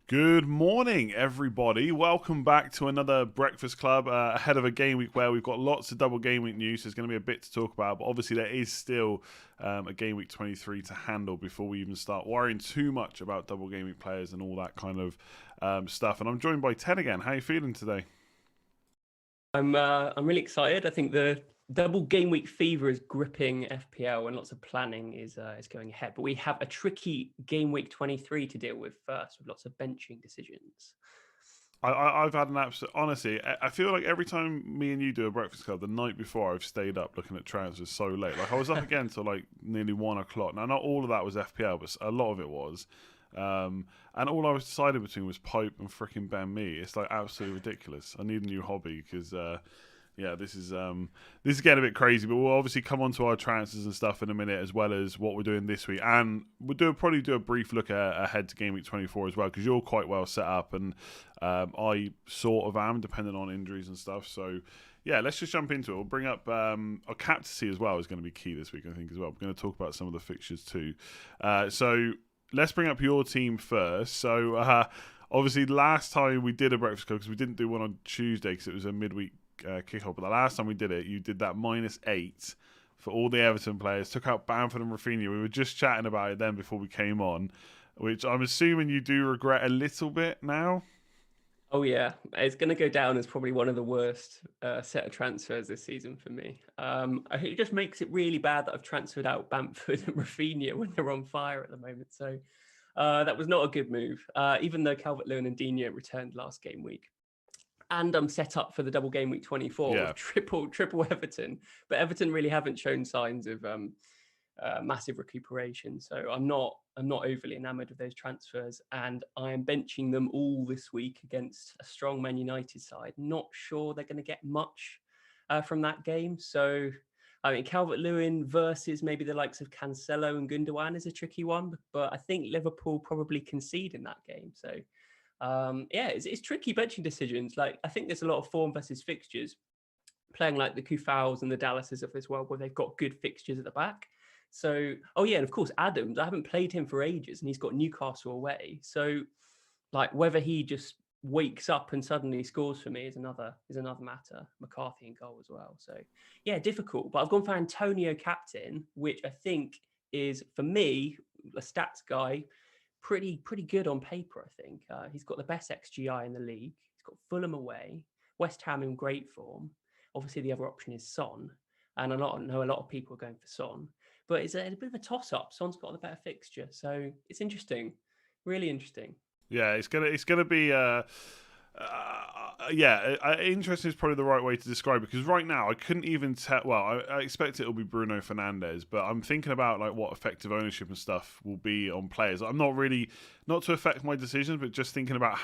Good morning, everybody. Welcome back to another Breakfast Club ahead of a game week where we've got lots of double game week news. There's going to be a bit to talk about, but obviously there is still a game week 23 to handle before we even start worrying too much about double game week players and all that kind of stuff. And I'm joined by Ted again. How are you feeling today? I'm really excited. I think the double game week fever is gripping FPL, and lots of planning is going ahead. But we have a tricky game week 23 to deal with first, with lots of benching decisions. I've had an absolute. Honestly, I feel like every time me and you do a breakfast club, the night before I've stayed up looking at transfers so late. Like I was up again till like nearly 1 o'clock. Now, not all of that was FPL, but a lot of it was. And all I was deciding between was Pope and freaking Ben Mee. It's like absolutely ridiculous. I need a new hobby because yeah, this is getting a bit crazy, but we'll obviously come on to our transfers and stuff in a minute, as well as what we're doing this week, and probably do a brief look ahead to game week 24 as well, because you're quite well set up, and I sort of am, depending on injuries and stuff. So yeah, let's just jump into it. We'll bring up our captaincy as well is going to be key this week, I think, as well. We're going to talk about some of the fixtures too. So let's bring up your team first. So obviously last time we did a breakfast club, because we didn't do one on Tuesday because it was a midweek kickoff, but the last time we did it, you did that -8 for all the Everton players, took out Bamford and Rafinha. We were just chatting about it then before we came on, which I'm assuming you do regret a little bit now. Oh yeah, it's going to go down as probably one of the worst set of transfers this season for me. I think it just makes it really bad that I've transferred out Bamford and Rafinha when they're on fire at the moment. So that was not a good move, even though Calvert-Lewin and Digne returned last game week. And I'm set up for the double game week 24 Yeah, with triple Everton, but Everton really haven't shown signs of massive recuperation. So I'm not overly enamoured with those transfers, and I am benching them all this week against a strong Man United side. Not sure they're going to get much from that game. So I mean, Calvert-Lewin versus maybe the likes of Cancelo and Gundogan is a tricky one, but I think Liverpool probably concede in that game. So yeah, it's tricky benching decisions. Like I think there's a lot of form versus fixtures, playing like the Kufals and the Dallases of this world, where they've got good fixtures at the back. So, oh yeah, and of course Adams. I haven't played him for ages, and he's got Newcastle away. So, like whether he just wakes up and suddenly scores for me is another matter. McCarthy in goal as well. So, yeah, difficult. But I've gone for Antonio captain, which I think is for me a stats guy pretty good on paper. I think he's got the best XGI in the league. He's got Fulham away, West Ham in great form. Obviously, the other option is Son, and I know a lot of people are going for Son, but it's a bit of a toss-up. Son's got the better fixture, so it's interesting, really interesting. yeah, it's gonna be. Yeah, interesting is probably the right way to describe it, because right now I couldn't even tell. Well, I expect it'll be Bruno Fernandes, but I'm thinking about like what effective ownership and stuff will be on players. I'm not really, not to affect my decisions, but just thinking about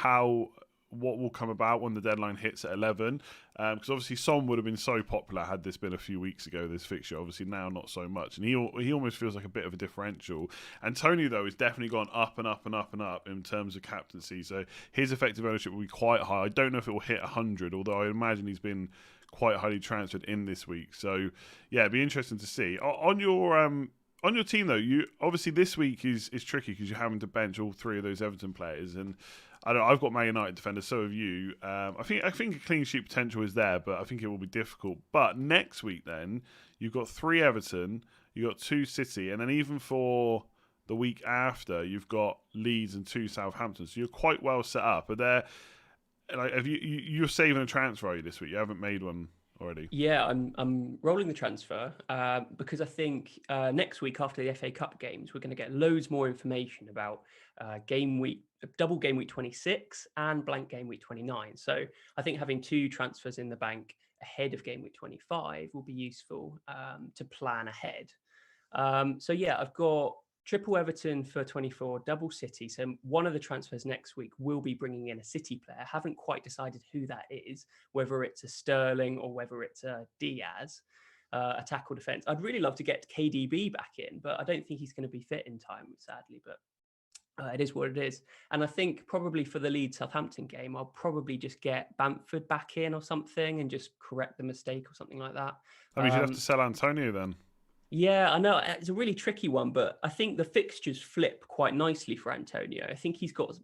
what will come about when the deadline hits at 11. Because obviously Son would have been so popular had this been a few weeks ago, this fixture. Obviously now not so much, and he almost feels like a bit of a differential. And Tony, though, has definitely gone up and up and up and up in terms of captaincy, so his effective ownership will be quite high. I don't know if it will hit 100, although I imagine he's been quite highly transferred in this week. So yeah, it'd be interesting to see. On your team, though, you obviously this week is tricky because you're having to bench all three of those Everton players, and I don't. I've got Man United defenders, so have you. I think a clean sheet potential is there, but I think it will be difficult. But next week, then you've got 3 Everton, you've got 2 City, and then even for the week after, you've got Leeds and 2 Southampton. So you're quite well set up. But there, like, have you're saving a transfer, are you, this week? You haven't made one already. Yeah, I'm rolling the transfer because I think next week after the FA Cup games, we're going to get loads more information about double game week 26 and blank game week 29. So I think having 2 transfers in the bank ahead of game week 25 will be useful to plan ahead. So yeah, I've got triple Everton for 24, double City. So one of the transfers next week will be bringing in a City player. Haven't quite decided who that is, whether it's a Sterling or whether it's a Diaz, attack or defense. I'd really love to get KDB back in, but I don't think he's going to be fit in time, sadly. But it is what it is. And I think probably for the Leeds Southampton game, I'll probably just get Bamford back in or something and just correct the mistake or something like that. That means you'd have to sell Antonio then. Yeah, I know it's a really tricky one, but I think the fixtures flip quite nicely for Antonio. I think he's got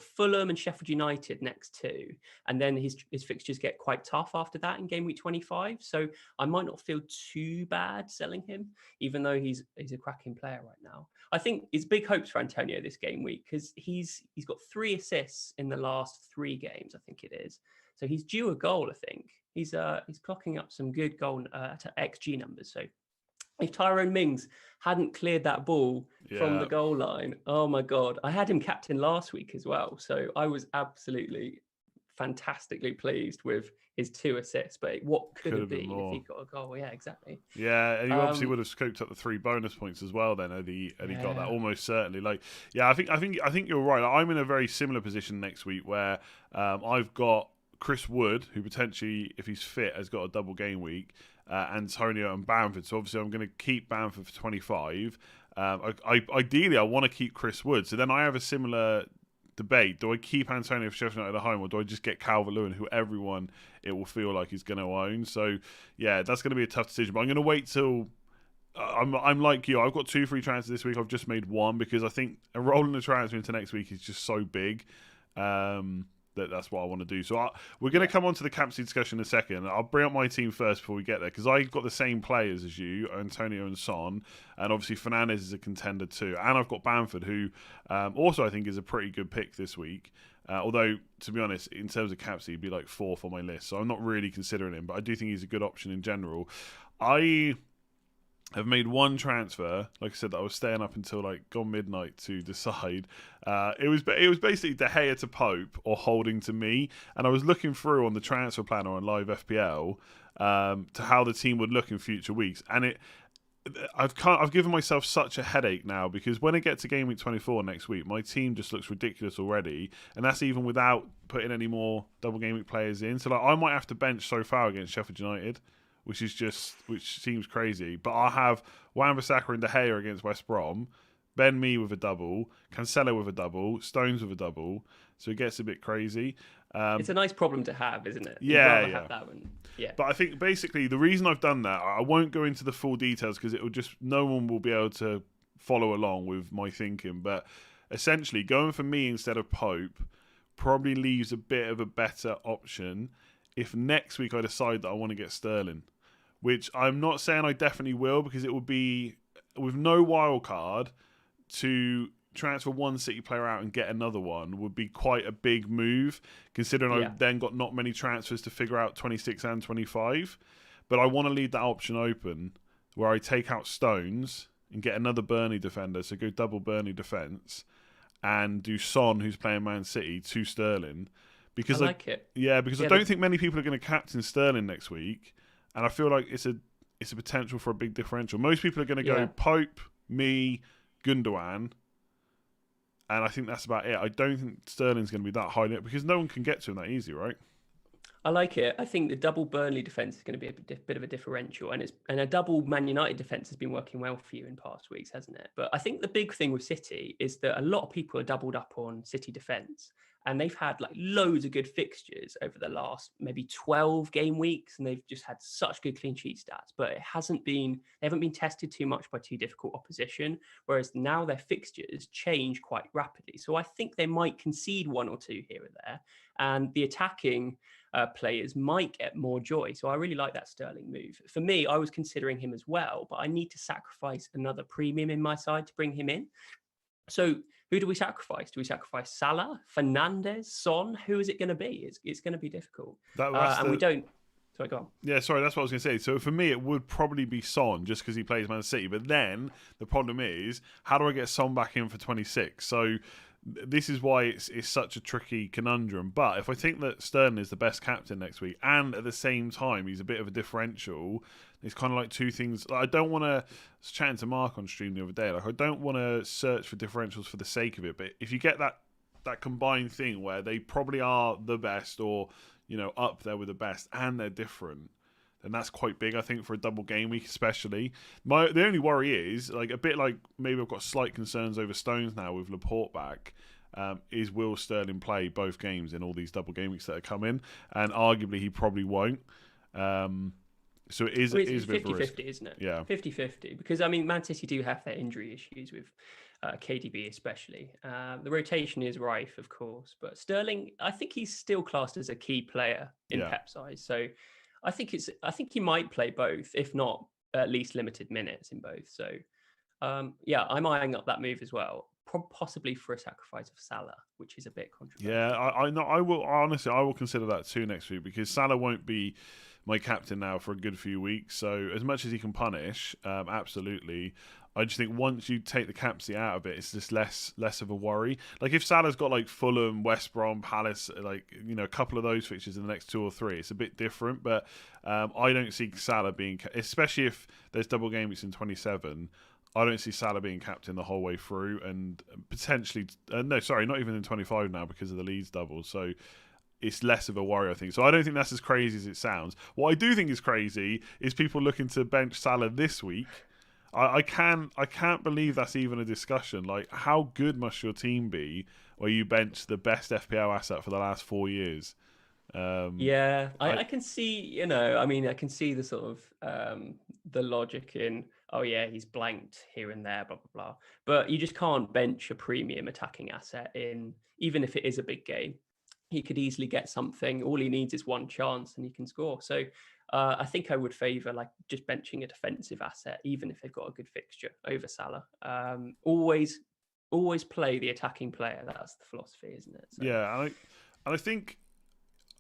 Fulham and Sheffield United next two, and then his fixtures get quite tough after that in game week 25. So I might not feel too bad selling him, even though he's a cracking player right now. I think it's big hopes for Antonio this game week because he's got 3 assists in the last 3 games, I think it is. So he's due a goal. I think he's clocking up some good goal to XG numbers. So if Tyrone Mings hadn't cleared that ball from the goal line, oh my God, I had him captain last week as well. So I was absolutely fantastically pleased with his 2 assists, but what could have been if he got a goal? Yeah, exactly. Yeah, and you obviously would have scoped up the 3 bonus points as well then, and he got that almost certainly. Like, yeah, I think you're right. I'm in a very similar position next week where I've got Chris Wood, who potentially, if he's fit, has got a double game week. Antonio and Bamford. So obviously I'm going to keep Bamford for 25. Ideally, I want to keep Chris Wood. So then I have a similar debate. Do I keep Antonio for Sheffield United at home, or do I just get Calvert-Lewin, who everyone it will feel like he's going to own? So yeah, that's going to be a tough decision. But I'm going to wait till... I'm like you. I've got 2 free transfers this week. I've just made 1 because I think rolling the transfer into next week is just so big. That's what I want to do. So we're going to come on to the captaincy discussion in a second. I'll bring up my team first before we get there, because I've got the same players as you, Antonio and Son, and obviously Fernandes is a contender too. And I've got Bamford, who also I think is a pretty good pick this week. Although, to be honest, in terms of captaincy, he'd be like 4th on my list. So I'm not really considering him, but I do think he's a good option in general. I've made 1 transfer. Like I said, that I was staying up until like gone midnight to decide. It was basically De Gea to Pope or Holding to me, and I was looking through on the transfer planner on Live FPL to how the team would look in future weeks, and I've given myself such a headache now, because when I get to game week 24 next week, my team just looks ridiculous already, and that's even without putting any more double game week players in. So like I might have to bench so far against Sheffield United, which seems crazy. But I'll have Wan-Bissaka and De Gea against West Brom, Ben Mee with a double, Cancelo with a double, Stones with a double. So it gets a bit crazy. It's a nice problem to have, isn't it? Yeah, You'd rather have that one. Yeah. But I think basically the reason I've done that, I won't go into the full details because no one will be able to follow along with my thinking. But essentially, going for me instead of Pope probably leaves a bit of a better option if next week I decide that I want to get Sterling. Which I'm not saying I definitely will, because it would be, with no wild card, to transfer one City player out and get another one would be quite a big move, considering I've then got not many transfers to figure out 26 and 25. But I want to leave that option open where I take out Stones and get another Burnley defender, so go double Burnley defence, and do Son, who's playing Man City, to Sterling. Because I like it. Yeah, because I don't think many people are going to captain Sterling next week. And I feel like it's a potential for a big differential. Most people are going to go Pope, me, Gundogan, and I think that's about it. I don't think Sterling's going to be that high up, because no one can get to him that easy, right? I like it. I think the double Burnley defence is going to be a bit of a differential, and a double Man United defence has been working well for you in past weeks, hasn't it? But I think the big thing with City is that a lot of people are doubled up on City defence, and they've had like loads of good fixtures over the last maybe 12 game weeks, and they've just had such good clean sheet stats. But they haven't been tested too much by too difficult opposition. Whereas now their fixtures change quite rapidly, so I think they might concede 1 or 2 here or there, and the attacking players might get more joy. So I really like that Sterling move. For me, I was considering him as well, but I need to sacrifice another premium in my side to bring him in. So who do we sacrifice? Do we sacrifice Salah, Fernandes, Son? Who is it going to be? It's going to be difficult. We don't. Sorry, go on. Yeah, sorry, that's what I was going to say. So for me, it would probably be Son, just because he plays Man City. But then the problem is, how do I get Son back in for 26? So this is why it's such a tricky conundrum. But if I think that Sterling is the best captain next week, and at the same time he's a bit of a differential, it's kind of like two things. Like, I don't want to. I was chatting to Mark on stream the other day. Like, I don't want to search for differentials for the sake of it. But if you get that combined thing where they probably are the best, or up there with the best, and they're different, then that's quite big, I think, for a double game week, especially. The only worry is, like, a bit like maybe I've got slight concerns over Stones now with Laporte back, is will Sterling play both games in all these double game weeks that are coming? And arguably he probably won't. So it is, Well, it is it's a bit of a risk. 50-50, isn't it? Yeah. 50-50. Because, I mean, Man City do have their injury issues with KDB especially. The rotation is rife, of course. But Sterling, I think he's still classed as a key player in Yeah. Pep's eyes. So I think he might play both, if not at least limited minutes in both. So, yeah, I'm eyeing up that move as well. Possibly for a sacrifice of Salah, which is a bit controversial. Yeah, I know. I will honestly. I will consider that too next week because Salah won't be my captain now for a good few weeks. So as much as he can punish, absolutely. I just think once you take the captaincy out of it, it's just less of a worry. Like if Salah's got like Fulham, West Brom, Palace, like a couple of those fixtures in the next 2 or 3, it's a bit different. But I don't see Salah being, especially if there's double game weeks in 27. I don't see Salah being captain the whole way through, and potentially no, sorry, not even in 25 now because of the Leeds double. So it's less of a worry, I think. So I don't think that's as crazy as it sounds. What I do think is crazy is people looking to bench Salah this week. I can't believe that's even a discussion. Like, how good must your team be where you bench the best FPL asset for the last 4 years? Yeah, I can see, I mean, I can see the sort of the logic in, oh yeah, he's blanked here and there, blah, blah, blah. But you just can't bench a premium attacking asset in, even if it is a big game. He could easily get something. All he needs is one chance and he can score. So I think I would favour like just benching a defensive asset, even if they've got a good fixture over Salah. Always play the attacking player. That's the philosophy, isn't it? So, yeah, and I think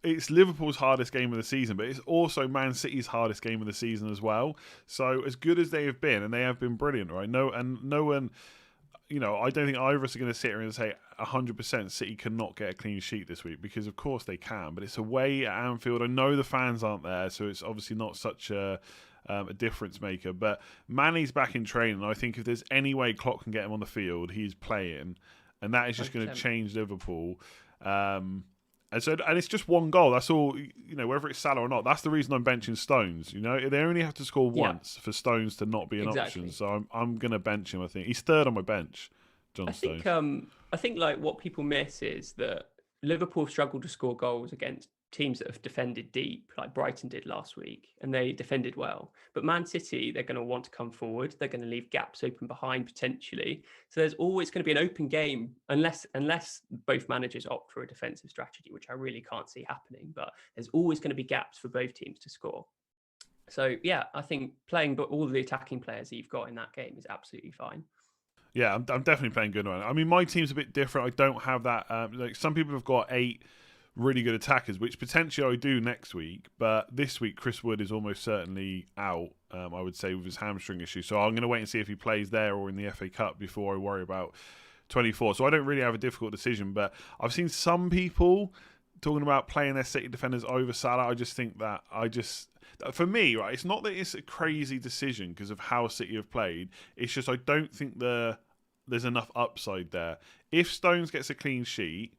it's Liverpool's hardest game of the season, but it's also Man City's hardest game of the season as well. So as good as they have been, and they have been brilliant, right? No one, I don't think either of us are going to sit here and say 100% City cannot get a clean sheet this week because of course they can, but it's away at Anfield. I know the fans aren't there, so it's obviously not such a difference maker. But Mane's back in training. I think if there's any way Klopp can get him on the field, he's playing, and that is just going to change Liverpool. And it's just one goal. That's all. Whether it's Salah or not, that's the reason I'm benching Stones. They only have to score once for Stones to not be an option. So I'm going to bench him. I think he's third on my bench. John Stones. I think like what people miss is that Liverpool struggled to score goals against teams that have defended deep, like Brighton did last week, and they defended well. But Man City, they're going to want to come forward. They're going to leave gaps open behind potentially. So there's always going to be an open game unless both managers opt for a defensive strategy, which I really can't see happening. But there's always going to be gaps for both teams to score. So yeah, I think playing all of the attacking players that you've got in that game is absolutely fine. Yeah, I'm definitely playing good on it. I mean, my team's a bit different. I don't have that. Like some people have got 8 really good attackers, which potentially I do next week. But this week, Chris Wood is almost certainly out, I would say, with his hamstring issue. So I'm going to wait and see if he plays there or in the FA Cup before I worry about 24. So I don't really have a difficult decision. But I've seen some people talking about playing their City defenders over Salah. I just think that for me, right, it's not that it's a crazy decision because of how City have played. It's just I don't think there's enough upside there. If Stones gets a clean sheet,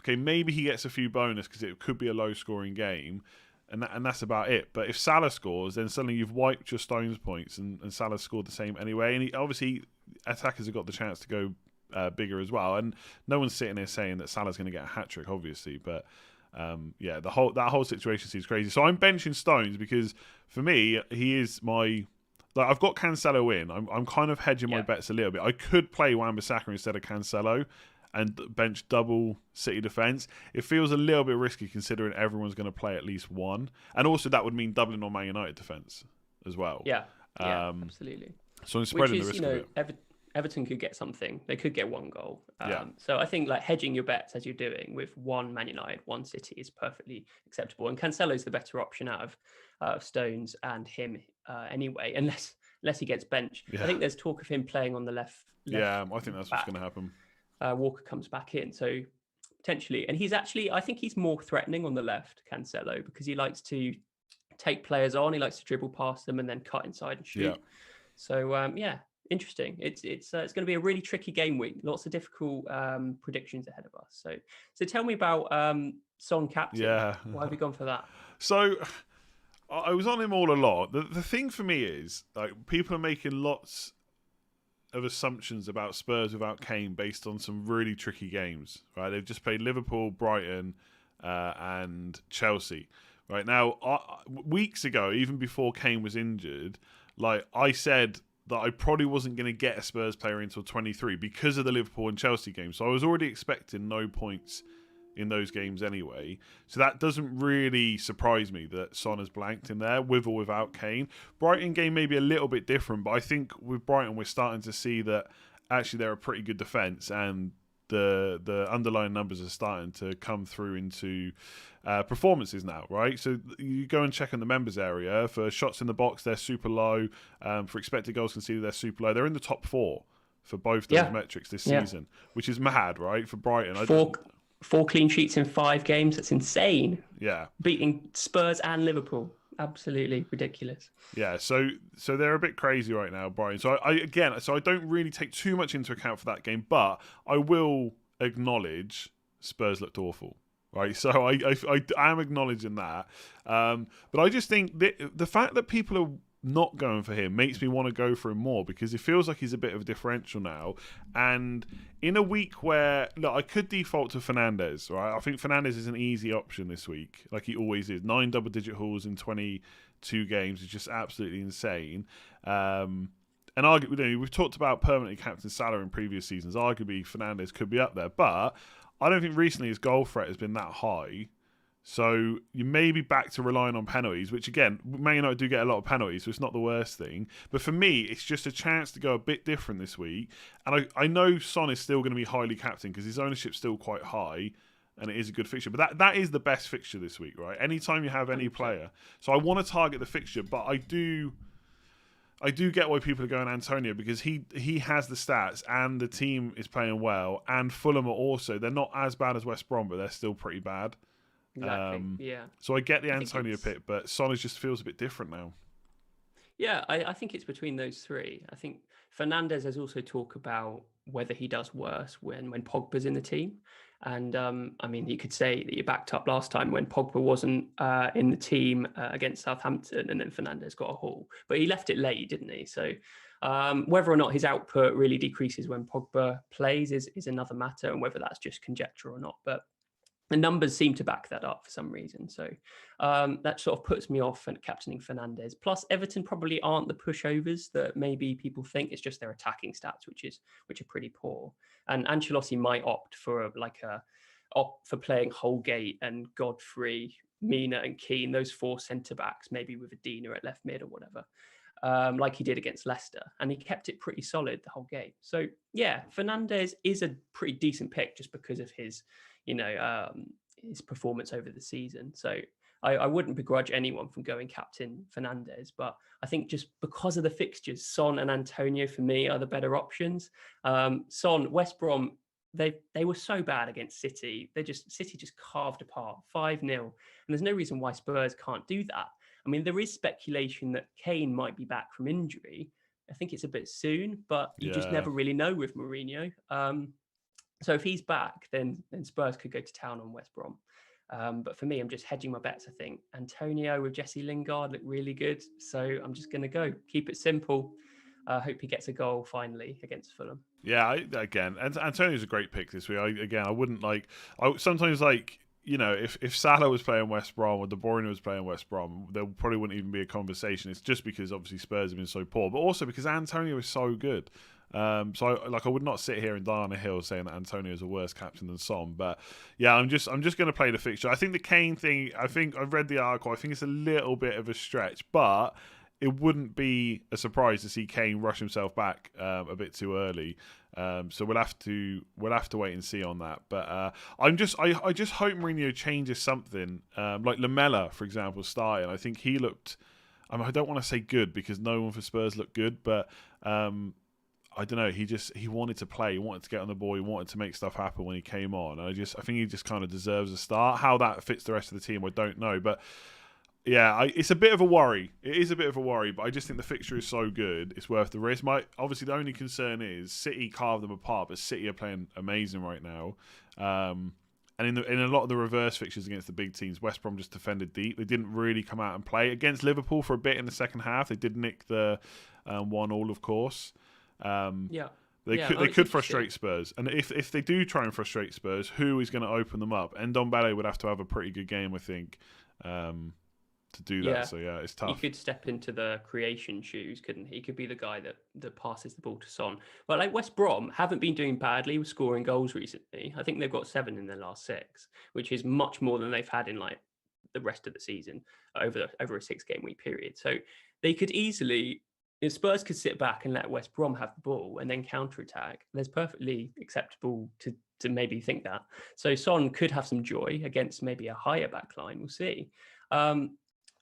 okay, maybe he gets a few bonus because it could be a low-scoring game, and that's about it. But if Salah scores, then suddenly you've wiped your Stones points, and Salah scored the same anyway. And obviously, attackers have got the chance to go bigger as well. And no one's sitting there saying that Salah's going to get a hat-trick, obviously. But yeah, that whole situation seems crazy. So I'm benching Stones because for me, he is my... Like I've got Cancelo in. I'm kind of hedging my bets a little bit. I could play Wan-Bissaka instead of Cancelo and bench double City defence. It feels a little bit risky considering everyone's going to play at least one. And also that would mean doubling on Man United defence as well. Yeah, absolutely. So I'm spreading the risk a bit. Everton could get something. They could get one goal. So I think like hedging your bets as you're doing with one Man United, one City is perfectly acceptable. And Cancelo's the better option out of Stones and him anyway, unless he gets benched. I think there's talk of him playing on the left. Yeah, I think that's what's going to happen. Walker comes back in, so potentially, and he's actually, I think he's more threatening on the left, Cancelo, because he likes to take players on. He likes to dribble past them and then cut inside and shoot. So interesting. It's going to be a really tricky game week. Lots of difficult predictions ahead of us. So tell me about Son captain. Yeah. Why have you gone for that? So I was on him all along. The thing for me is like people are making lots of assumptions about Spurs without Kane based on some really tricky games. Right? They've just played Liverpool, Brighton, and Chelsea. Right now, weeks ago, even before Kane was injured, like I said that I probably wasn't going to get a Spurs player until 23 because of the Liverpool and Chelsea game. So I was already expecting no points in those games anyway. So that doesn't really surprise me that Son has blanked in there, with or without Kane. Brighton game may be a little bit different, but I think with Brighton we're starting to see that actually they're a pretty good defence, and the underlying numbers are starting to come through into performances now, right? So you go and check in the members area for shots in the box, they're super low. For expected goals conceded, they're super low. They're in the top 4 for both those metrics this season, which is mad, right? For Brighton, four clean sheets in 5 games. That's insane. Yeah, beating Spurs and Liverpool. Absolutely ridiculous. Yeah, so they're a bit crazy right now, Brian. So I don't really take too much into account for that game, but I will acknowledge Spurs looked awful, right? So I am acknowledging that, but I just think the fact that people are not going for him makes me want to go for him more, because it feels like he's a bit of a differential now. And in a week where, look, I could default to Fernandes, right? I think Fernandes is an easy option this week, like he always is. 9 double-digit hauls in 22 games is just absolutely insane. And arguably, we've talked about permanently captain Salah in previous seasons. Arguably, Fernandes could be up there, but I don't think recently his goal threat has been that high. So you may be back to relying on penalties, which again, Man United do get a lot of penalties, so it's not the worst thing. But for me, it's just a chance to go a bit different this week. And I know Son is still going to be highly captain because his ownership's still quite high, and it is a good fixture. But that is the best fixture this week, right? Anytime you have any player. So I want to target the fixture, but I do get why people are going Antonio, because he has the stats and the team is playing well, and Fulham are also, they're not as bad as West Brom, but they're still pretty bad. Exactly. Yeah. So I get the Antonio pick, but Son just feels a bit different now. Yeah, I think it's between those 3. I think Fernandes has also talked about whether he does worse when Pogba's in the team. And I mean, you could say that you backed up last time when Pogba wasn't in the team against Southampton, and then Fernandes got a haul. But he left it late, didn't he? So whether or not his output really decreases when Pogba plays is another matter, and whether that's just conjecture or not. But the numbers seem to back that up for some reason. So that sort of puts me off at captaining Fernandes. Plus, Everton probably aren't the pushovers that maybe people think. It's just their attacking stats, which are pretty poor. And Ancelotti might opt for playing Holgate and Godfrey, Mina and Keane, those 4 centre-backs, maybe with a Dina at left mid or whatever, like he did against Leicester. And he kept it pretty solid the whole game. So, yeah, Fernandes is a pretty decent pick just because of his his performance over the season. So I wouldn't begrudge anyone from going captain Fernandes, but I think just because of the fixtures, Son and Antonio for me are the better options. Son, West Brom, they were so bad against City. City just carved apart 5-0. And there's no reason why Spurs can't do that. I mean, there is speculation that Kane might be back from injury. I think it's a bit soon, but you just never really know with Mourinho. So if he's back, then Spurs could go to town on West Brom. But for me, I'm just hedging my bets, I think. Antonio with Jesse Lingard look really good. So I'm just going to go. Keep it simple. Hope he gets a goal finally against Fulham. Yeah, Antonio's a great pick this week. I wouldn't sometimes if Salah was playing West Brom or De Bruyne was playing West Brom, there probably wouldn't even be a conversation. It's just because obviously Spurs have been so poor, but also because Antonio is so good. I would not sit here and die on a hill saying that Antonio is a worse captain than Son, but yeah, I'm just going to play the fixture. I think the Kane thing, I've read the article. I think it's a little bit of a stretch, but it wouldn't be a surprise to see Kane rush himself back a bit too early. So we'll have to wait and see on that. But I just hope Mourinho changes something. Like Lamela, for example, starting. I think he looked. I don't want to say good because no one for Spurs looked good, but. I don't know. He wanted to play. He wanted to get on the ball. He wanted to make stuff happen when he came on. I think he just kind of deserves a start. How that fits the rest of the team, I don't know. But yeah, it's a bit of a worry. It is a bit of a worry. But I just think the fixture is so good, it's worth the risk. Obviously, the only concern is City carved them apart, but City are playing amazing right now. And in a lot of the reverse fixtures against the big teams, West Brom just defended deep. They didn't really come out and play against Liverpool for a bit in the second half. They did nick the 1-1, of course. They could frustrate Spurs, and if they do try and frustrate Spurs, who is going to open them up? And Ndombele would have to have a pretty good game, I think. to do that. Yeah. So yeah, it's He tough. could step into the creation shoes, couldn't he? He could be the guy that passes the ball to Son. But like West Brom haven't been doing badly with scoring goals recently. I think they've got 7 in their last 6, which is much more than they've had in like the rest of the season over a 6-game week period. So they could easily, if Spurs could sit back and let West Brom have the ball and then counter-attack, there's perfectly acceptable to maybe think that. So Son could have some joy against maybe a higher back line. We'll see.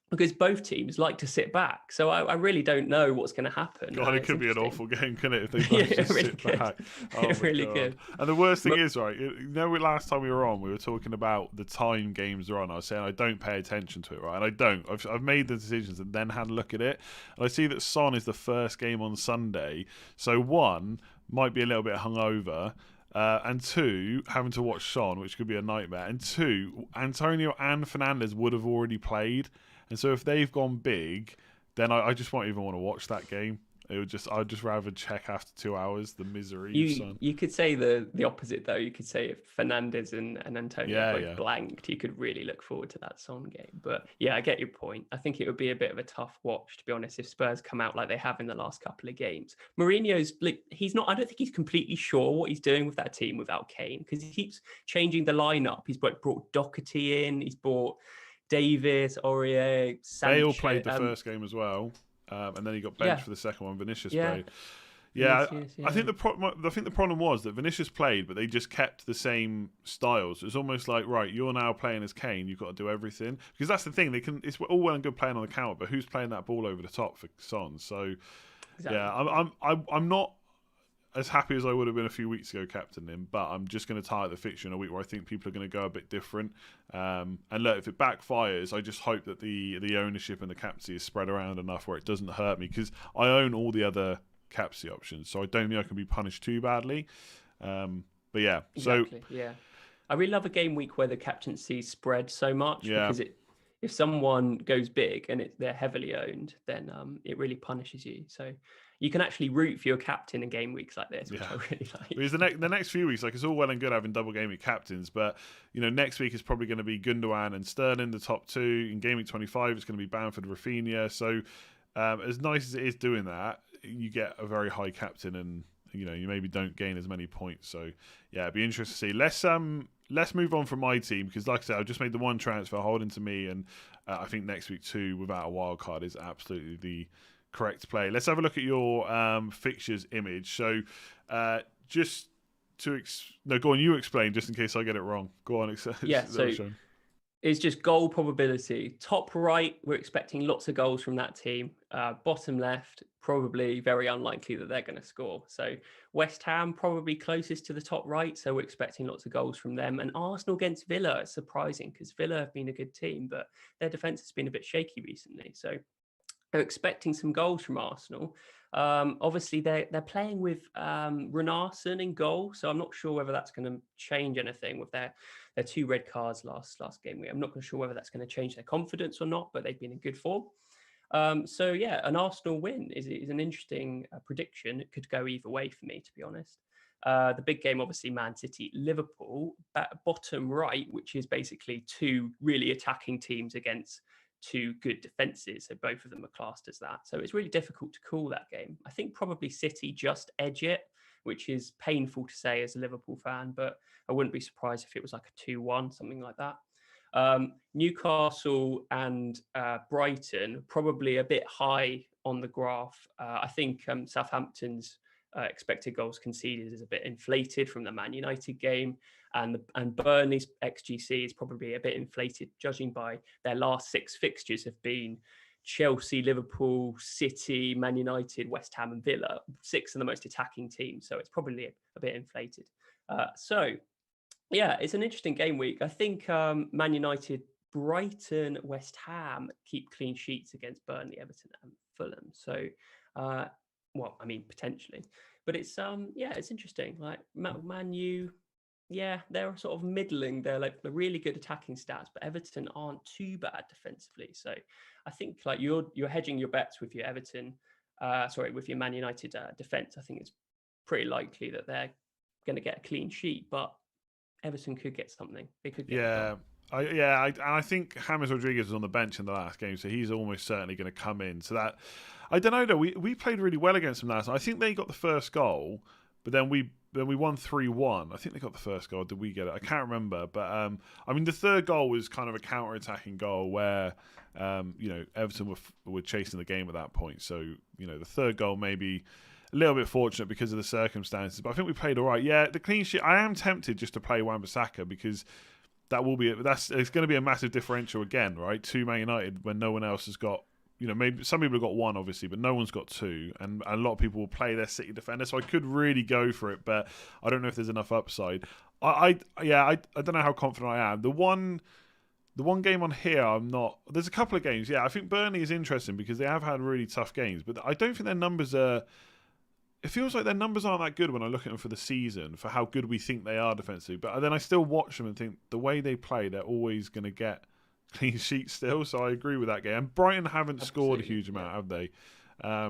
Because both teams like to sit back. So I really don't know what's going to happen. God, it It's could be an awful game, couldn't it, if they both Yeah, just really sit good. back? Oh my really God. good. And the worst thing is, right, you know, last time we were on, we were talking about the time games are on. I was saying I don't pay attention to it, right? And I don't. I've made the decisions and then had a look at it. And I see that Son is the first game on Sunday. So one, might be a little bit hungover. And 2, having to watch Son, which could be a nightmare. And 2, Antonio and Fernandes would have already played. And so if they've gone big, then I just won't even want to watch that game. I'd just rather check after 2 hours the misery of Son. You could say the opposite though. You could say if Fernandes and Antonio both blanked, you could really look forward to that Son game. But yeah, I get your point. I think it would be a bit of a tough watch, to be honest, if Spurs come out like they have in the last couple of games. Mourinho's he's not. I don't think he's completely sure what he's doing with that team without Kane, because he keeps changing the lineup. He's brought Doherty in. He's brought Davis, Aurier, Sanchez. Bale played the first game as well, and then he got benched for the second one. Vinicius played. Yeah, I think the problem was that Vinicius played, but they just kept the same styles. It's almost like, right, you're now playing as Kane, you've got to do everything, because that's the thing. It's all well and good playing on the counter, but who's playing that ball over the top for Son? So yeah, I'm not as happy as I would have been a few weeks ago captaining him, but I'm just going to target the fixture in a week where I think people are going to go a bit different. And look, if it backfires, I just hope that the ownership and the captaincy is spread around enough where it doesn't hurt me, because I own all the other captaincy options, so I don't think I can be punished too badly. But yeah, exactly. I really love a game week where the captaincy spread so much, because if someone goes big and they're heavily owned, then it really punishes you. So you can actually root for your captain in game weeks like this, which I really like. Because the next few weeks, like, it's all well and good having double game week captains, but you know, next week is probably going to be Gundogan and Sterling, the top 2. In game week 25, it's going to be Bamford, Rafinha. So as nice as it is doing that, you get a very high captain, and you know, you maybe don't gain as many points. So yeah, it'd be interesting to see. Let's move on from my team, because like I said, I've just made the one transfer holding to me, and I think next week 2 without a wild card is absolutely the correct play. Let's have a look at your fixtures image. So just to go on, you explain, just in case I get it wrong. Go on. It's just goal probability. Top right, we're expecting lots of goals from that team. Bottom left, probably very unlikely that they're going to score. So West Ham probably closest to the top right, so we're expecting lots of goals from them. And Arsenal against Villa is surprising, because Villa have been a good team, but their defence has been a bit shaky recently. So they're expecting some goals from Arsenal. Obviously, they're playing with Runarsson in goal, so I'm not sure whether that's going to change anything with their 2 red cards last game week. I'm not sure whether that's going to change their confidence or not, but they've been in good form. So yeah, an Arsenal win is an interesting prediction. It could go either way for me, to be honest. The big game, obviously, Man City, Liverpool, bottom right, which is basically 2 really attacking teams against 2 good defences. So both of them are classed as that. So it's really difficult to call that game. I think probably City just edge it, which is painful to say as a Liverpool fan, but I wouldn't be surprised if it was like a 2-1, something like that. Newcastle and Brighton, probably a bit high on the graph. I think Southampton's expected goals conceded is a bit inflated from the Man United game, and Burnley's XGC is probably a bit inflated, judging by their last 6 fixtures have been Chelsea, Liverpool, City, Man United, West Ham and Villa. 6 are the most attacking teams, so it's probably a bit inflated. So yeah, it's an interesting game week. I think Man United, Brighton, West Ham keep clean sheets against Burnley, Everton and Fulham. So well, I mean, potentially, but it's it's interesting. Like Man U, yeah, they're sort of middling. They're like really good attacking stats, but Everton aren't too bad defensively. So I think like you're hedging your bets with your Everton, with your Man United defense. I think it's pretty likely that they're going to get a clean sheet, but Everton could get something. They could get I think James Rodriguez was on the bench in the last game, so he's almost certainly going to come in. So that, I don't know though. We played really well against them last night. I think they got the first goal, but then we won 3-1. I think they got the first goal. Did we get it? I can't remember. But I mean, the third goal was kind of a counter-attacking goal where Everton were chasing the game at that point. So the third goal maybe a little bit fortunate because of the circumstances, but I think we played all right. Yeah, the clean sheet. I am tempted just to play Wan-Bissaka because it's going to be a massive differential again, right? To Man United when no one else has got. Maybe some people have got one, obviously, but no one's got two, and a lot of people will play their City defender. So I could really go for it, but I don't know if there's enough upside. I don't know how confident I am. The one game on here, I'm not. There's a couple of games. Yeah, I think Burnley is interesting because they have had really tough games, but I don't think their numbers are. It feels like their numbers aren't that good when I look at them for the season, for how good we think they are defensively. But then I still watch them and think the way they play, they're always going to get clean sheets still. So I agree with that game. And Brighton haven't scored a huge amount, have they?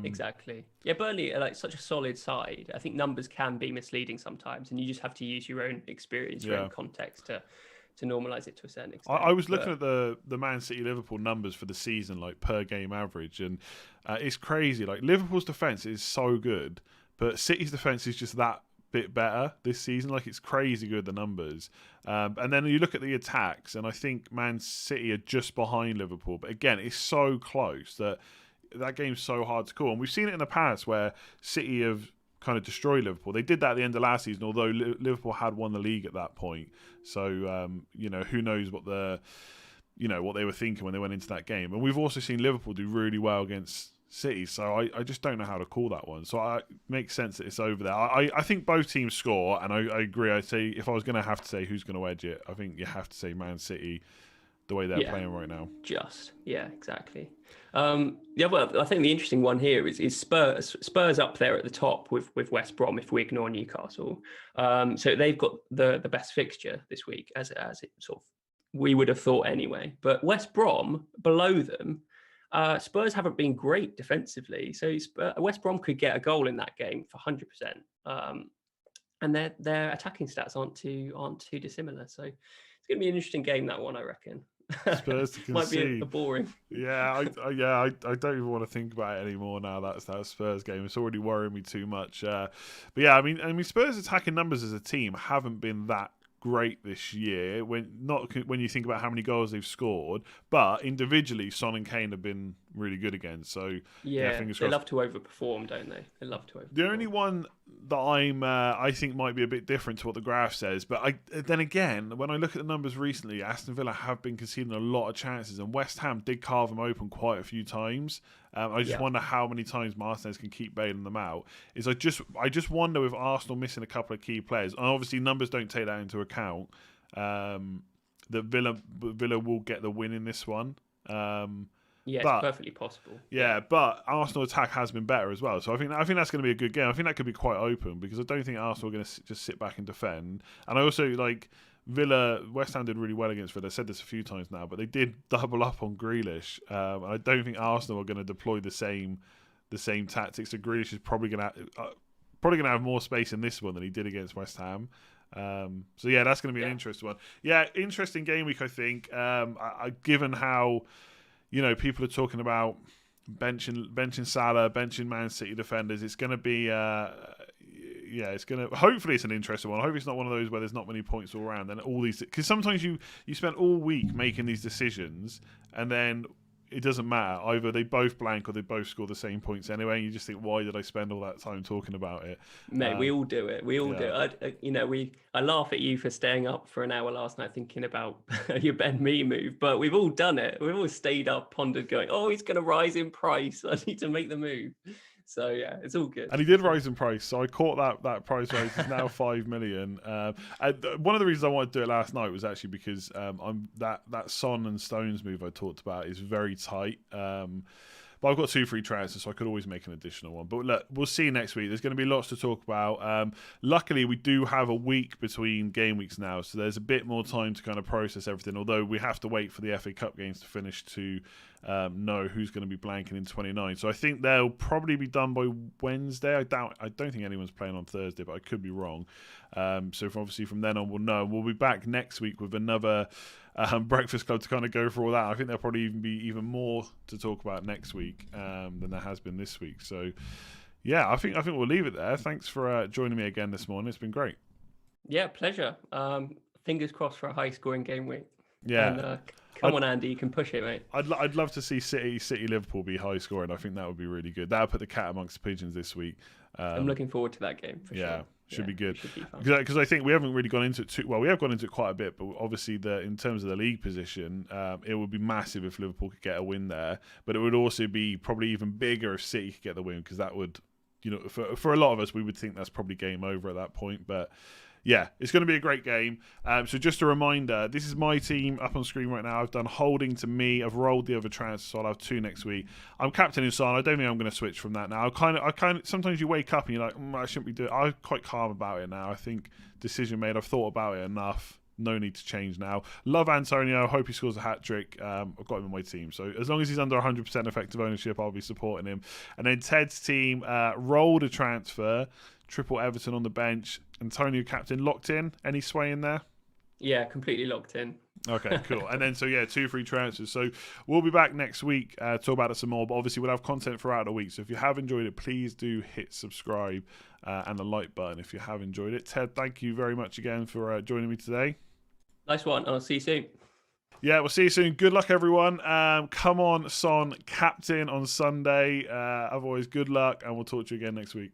Exactly. Yeah, Burnley are like such a solid side. I think numbers can be misleading sometimes, and you just have to use your own experience, your own context to normalise it to a certain extent. I was looking at the Man City Liverpool numbers for the season, like per game average, and it's crazy. Like Liverpool's defence is so good, but City's defence is just that bit better this season. Like it's crazy good, the numbers. And then you look at the attacks, and I think Man City are just behind Liverpool. But again, it's so close that game's so hard to call. And we've seen it in the past where City have kind of destroyed Liverpool. They did that at the end of last season, although Liverpool had won the league at that point. So who knows what what they were thinking when they went into that game. And we've also seen Liverpool do really well against City, so I just don't know how to call that one. So it makes sense that it's over there. I think both teams score, and I agree. I'd say if I was going to have to say who's going to edge it, I think you have to say Man City, the way they're playing right now. Exactly. Well, I think the interesting one here is Spurs. Spurs up there at the top with West Brom if we ignore Newcastle. So they've got the best fixture this week, as it sort of we would have thought anyway. But West Brom below them. Spurs haven't been great defensively, so West Brom could get a goal in that game for 100%. And their attacking stats aren't too dissimilar. So it's going to be an interesting game, that one, I reckon. Spurs to concede. Might be a boring. Yeah, I don't even want to think about it anymore now. That's that Spurs game. It's already worrying me too much. But yeah, I mean, Spurs' attacking numbers as a team haven't been that great this year when you think about how many goals they've scored, but individually Son and Kane have been really good again. So they love to overperform, don't they? They love to overperform. The only one that I think might be a bit different to what the graph says, but then again, when I look at the numbers recently, Aston Villa have been conceding a lot of chances, and West Ham did carve them open quite a few times. I just wonder how many times Martinez can keep bailing them out. I just wonder with Arsenal missing a couple of key players, and obviously numbers don't take that into account, that Villa will get the win in this one. It's perfectly possible. Yeah, but Arsenal attack has been better as well. So I think that's going to be a good game. I think that could be quite open because I don't think Arsenal are going to just sit back and defend. And I also like West Ham did really well against Villa. I said this a few times now, but they did double up on Grealish. I don't think Arsenal are going to deploy the same tactics. So Grealish is probably going to have more space in this one than he did against West Ham. So yeah, that's going to be an interesting one. Yeah, interesting game week. I think. Given how people are talking about benching Salah, benching Man City defenders, it's going to be. Hopefully it's an interesting one. I hope it's not one of those where there's not many points all around. And all these, because sometimes you spend all week making these decisions, and then it doesn't matter. Either they both blank or they both score the same points anyway. And you just think, why did I spend all that time talking about it? Mate, we all do it. We all do it. I laugh at you for staying up for an hour last night thinking about your Ben Mee move, but we've all done it. We've all stayed up, pondered, going, "Oh, he's going to rise in price. I need to make the move." So yeah, it's all good. And he did rise in price, so I caught that price rise. It's now 5 million. One of the reasons I wanted to do it last night was actually because that Son and Stones move I talked about is very tight. But I've got 2 free transfers, so I could always make an additional one. But look, we'll see next week. There's going to be lots to talk about. Luckily, we do have a week between game weeks now, so there's a bit more time to kind of process everything, although we have to wait for the FA Cup games to finish to know who's going to be blanking in 29. So I think they'll probably be done by Wednesday. I don't think anyone's playing on Thursday, but I could be wrong. So obviously from then on we'll know. We'll be back next week with another Breakfast Club to kind of go through all that. I think there'll probably even be even more to talk about next week than there has been this week. So, yeah, I think we'll leave it there. Thanks for joining me again this morning. It's been great. Yeah, pleasure. Fingers crossed for a high-scoring game week. Yeah. And, come on, Andy, you can push it, mate. I'd love to see City Liverpool be high scoring. I think that would be really good. That would put the cat amongst the pigeons this week. I'm looking forward to that game for sure. Should be good. Because I think we haven't really gone into it too well. We have gone into it quite a bit, but obviously in terms of the league position, it would be massive if Liverpool could get a win there. But it would also be probably even bigger if City could get the win, because that would, for a lot of us, we would think that's probably game over at that point. But yeah, it's going to be a great game. So just a reminder, this is my team up on screen right now. I've done Holding to me. I've rolled the other transfers, so I'll have 2 next week. I'm captaining Salah. I don't think I'm going to switch from that now. I kind of. Sometimes you wake up and you're like, I shouldn't be doing. I'm quite calm about it now. I think decision made. I've thought about it enough. No need to change now. Love Antonio. Hope he scores a hat-trick. I've got him on my team. So as long as he's under 100% effective ownership, I'll be supporting him. And then Ted's team rolled a transfer. Triple Everton on the bench. Antonio captain, locked in. Any sway in there? Yeah, completely locked in. Okay, cool. And then, 2 free transfers. So we'll be back next week to talk about it some more. But obviously, we'll have content throughout the week. So if you have enjoyed it, please do hit subscribe and the like button if you have enjoyed it. Ted, thank you very much again for joining me today. Nice one. I'll see you soon. Yeah, we'll see you soon. Good luck, everyone. Come on, Son, captain on Sunday. Otherwise, good luck, and we'll talk to you again next week.